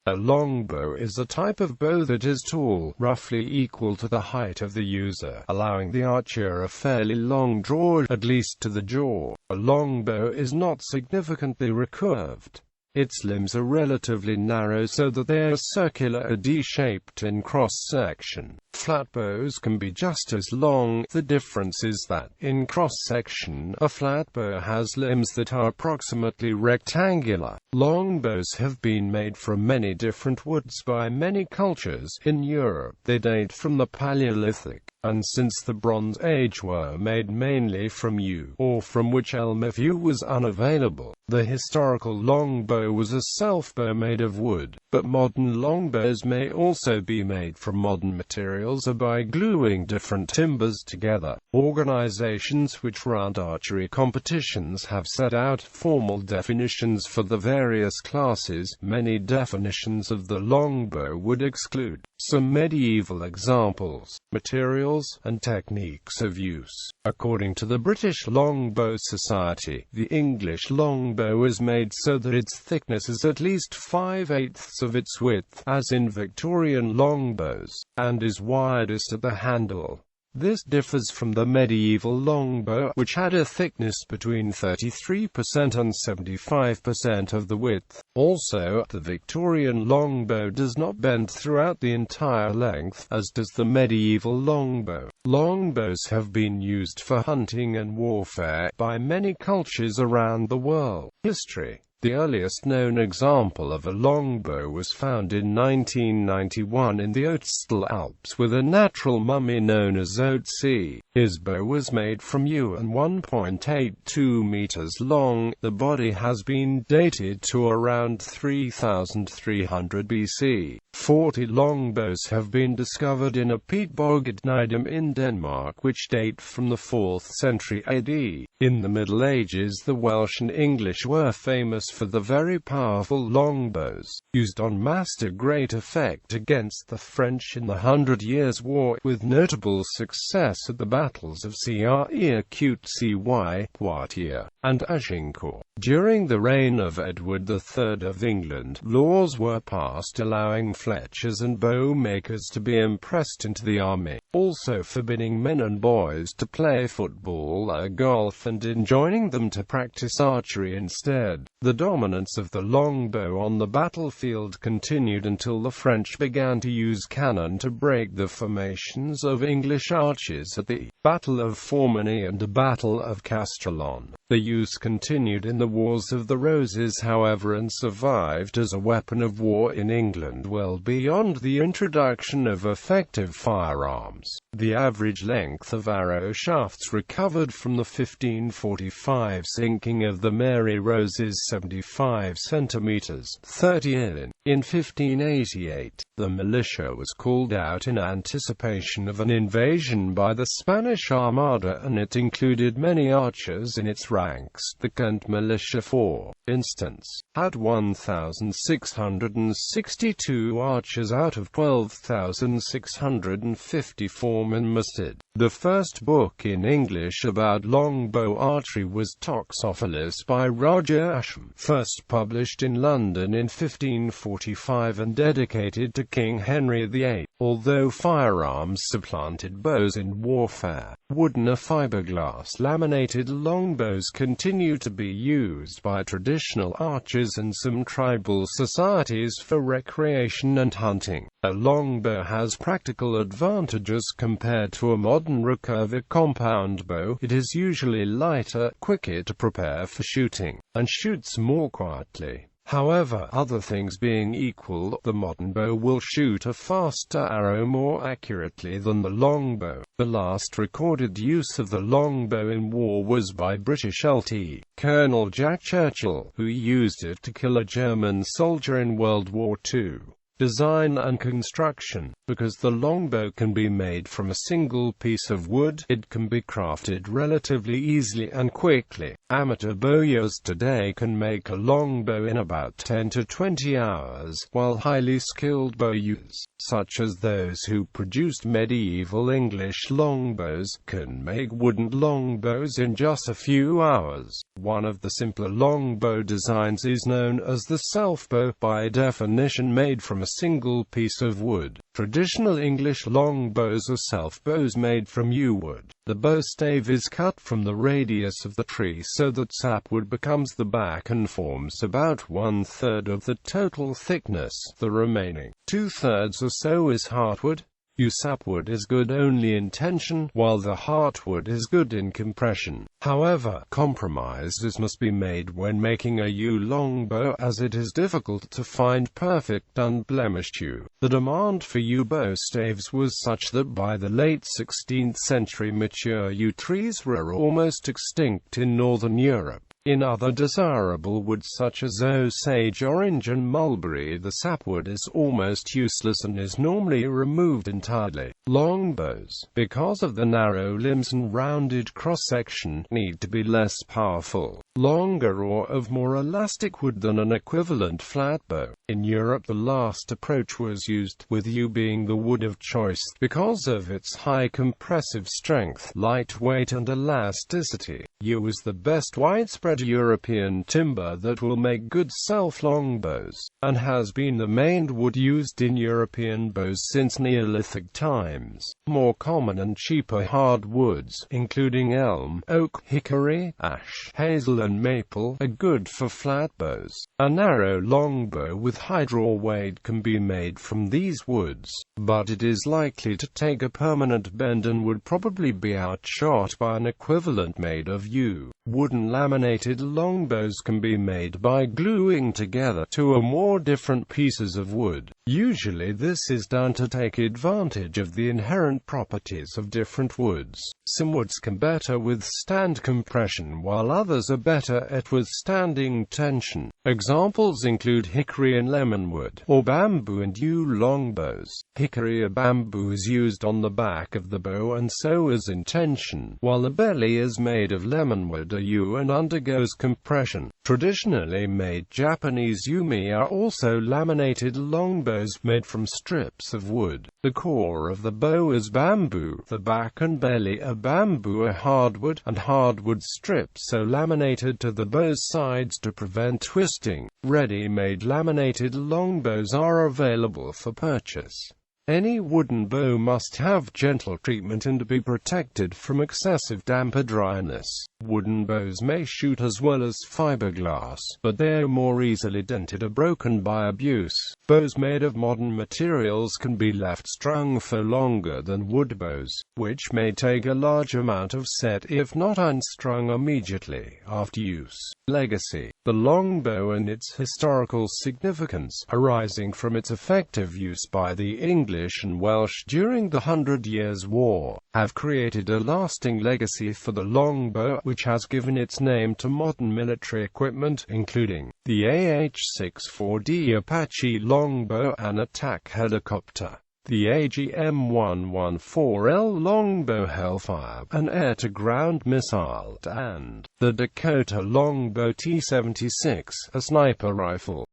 A longbow is a type of bow that is tall, roughly equal to the height of the user, allowing the archer a fairly long draw, at least to the jaw. A longbow is not significantly recurved. Its limbs are relatively narrow so that they are circular or D-shaped in cross-section. Flatbows can be just as long. The difference is that, in cross-section, a flatbow has limbs that are approximately rectangular. Longbows have been made from many different woods by many cultures. In Europe, they date from the Paleolithic, and since the Bronze Age were made mainly from yew, or from which elm if yew was unavailable. The historical longbow was a self-bow made of wood, but modern longbows may also be made from modern materials or by gluing different timbers together. Organizations which run archery competitions have set out formal definitions for the various classes. Many definitions of the longbow would exclude some medieval examples, materials, and techniques of use. According to the British Longbow Society, the English longbow is made so that its thickness is at least 5/8 of its width, as in Victorian longbows, and is widest at the handle. This differs from the medieval longbow, which had a thickness between 33% and 75% of the width. Also, the Victorian longbow does not bend throughout the entire length, as does the medieval longbow. Longbows have been used for hunting and warfare by many cultures around the world. History. The earliest known example of a longbow was found in 1991 in the Ötztal Alps with a natural mummy known as Ötzi. His bow was made from yew and 1.82 meters long. The body has been dated to around 3300 BC. 40 longbows have been discovered in a peat bog at Nydam in Denmark, which date from the 4th century AD. In the Middle Ages, the Welsh and English were famous for the very powerful longbows, used en masse to great effect against the French in the 100 Years' War, with notable success at the battles of Crécy, Poitiers, and Agincourt. During the reign of Edward III of England, laws were passed allowing fletchers and bow makers to be impressed into the army, also forbidding men and boys to play football or golf and enjoining them to practice archery instead. The dominance of the longbow on the battlefield continued until the French began to use cannon to break the formations of English archers at the Battle of Formigny and the Battle of Castrillon. The use continued in the Wars of the Roses, however, and survived as a weapon of war in England well beyond the introduction of effective firearms. The average length of arrow shafts recovered from the 1545 sinking of the Mary Rose is 75 centimeters, 30 in. In 1588, the militia was called out in anticipation of an invasion by the Spanish Armada, and it included many archers in its ranks. The Kent militia, for instance, had 1,662 archers out of 12,654 men mustered. The first book in English about longbow archery was Toxophilus by Roger Ascham, first published in London in 1545 and dedicated to King Henry VIII. Although firearms supplanted bows in warfare, wooden or fiberglass laminated longbows continue to be used by traditional archers and some tribal societies for recreation and hunting. A longbow has practical advantages compared to a modern recurved compound bow. It is usually lighter, quicker to prepare for shooting, and shoots more quietly. However, other things being equal, the modern bow will shoot a faster arrow more accurately than the longbow. The last recorded use of the longbow in war was by British Lt. Colonel Jack Churchill, who used it to kill a German soldier in World War II. Design and construction. Because the longbow can be made from a single piece of wood, it can be crafted relatively easily and quickly. Amateur bowyers today can make a longbow in about 10 to 20 hours, while highly skilled bowyers, such as those who produced medieval English longbows, can make wooden longbows in just a few hours. One of the simpler longbow designs is known as the self-bow, by definition made from a single piece of wood. Traditional English longbows are self-bows made from yew wood. The bow stave is cut from the radius of the tree so that sapwood becomes the back and forms about 1/3 of the total thickness. The remaining 2/3 or so is heartwood. Yew sapwood is good only in tension, while the heartwood is good in compression. However, compromises must be made when making a yew longbow, as it is difficult to find perfect unblemished yew. The demand for yew bow staves was such that by the late 16th century mature yew trees were almost extinct in northern Europe. In other desirable woods such as osage, orange and mulberry, the sapwood is almost useless and is normally removed entirely. Longbows, because of the narrow limbs and rounded cross-section, need to be less powerful, longer or of more elastic wood than an equivalent flatbow. In Europe the last approach was used, with yew being the wood of choice because of its high compressive strength, lightweight and elasticity. Yew is the best widespread European timber that will make good self-longbows, and has been the main wood used in European bows since Neolithic times. More common and cheaper hardwoods, including elm, oak, hickory, ash, hazel and maple, are good for flatbows. A narrow longbow with high draw weight can be made from these woods, but it is likely to take a permanent bend and would probably be outshot by an equivalent made of yew. Wooden laminated longbows can be made by gluing together two or more different pieces of wood. Usually this is done to take advantage of the inherent properties of different woods. Some woods can better withstand compression, while others are better at withstanding tension. Examples include hickory and lemonwood, or bamboo and yew longbows. Hickory or bamboo is used on the back of the bow and so is in tension, while the belly is made of lemonwood or yew and undergoes compression. Traditionally made Japanese yumi are also laminated longbows made from strips of wood. The core of the bow is bamboo. The back and belly are bamboo or hardwood, and hardwood strips are laminated to the bow's sides to prevent twisting. Ready-made laminated longbows are available for purchase. Any wooden bow must have gentle treatment and be protected from excessive damp or dryness. Wooden bows may shoot as well as fiberglass, but they are more easily dented or broken by abuse. Bows made of modern materials can be left strung for longer than wood bows, which may take a large amount of set if not unstrung immediately after use. Legacy. The longbow and its historical significance, arising from its effective use by the English and Welsh during the 100 Years' War, have created a lasting legacy for the longbow, which has given its name to modern military equipment, including the AH-64D Apache longbow, an attack helicopter, the AGM-114L longbow Hellfire, an air-to-ground missile, and the Dakota longbow T-76, a sniper rifle.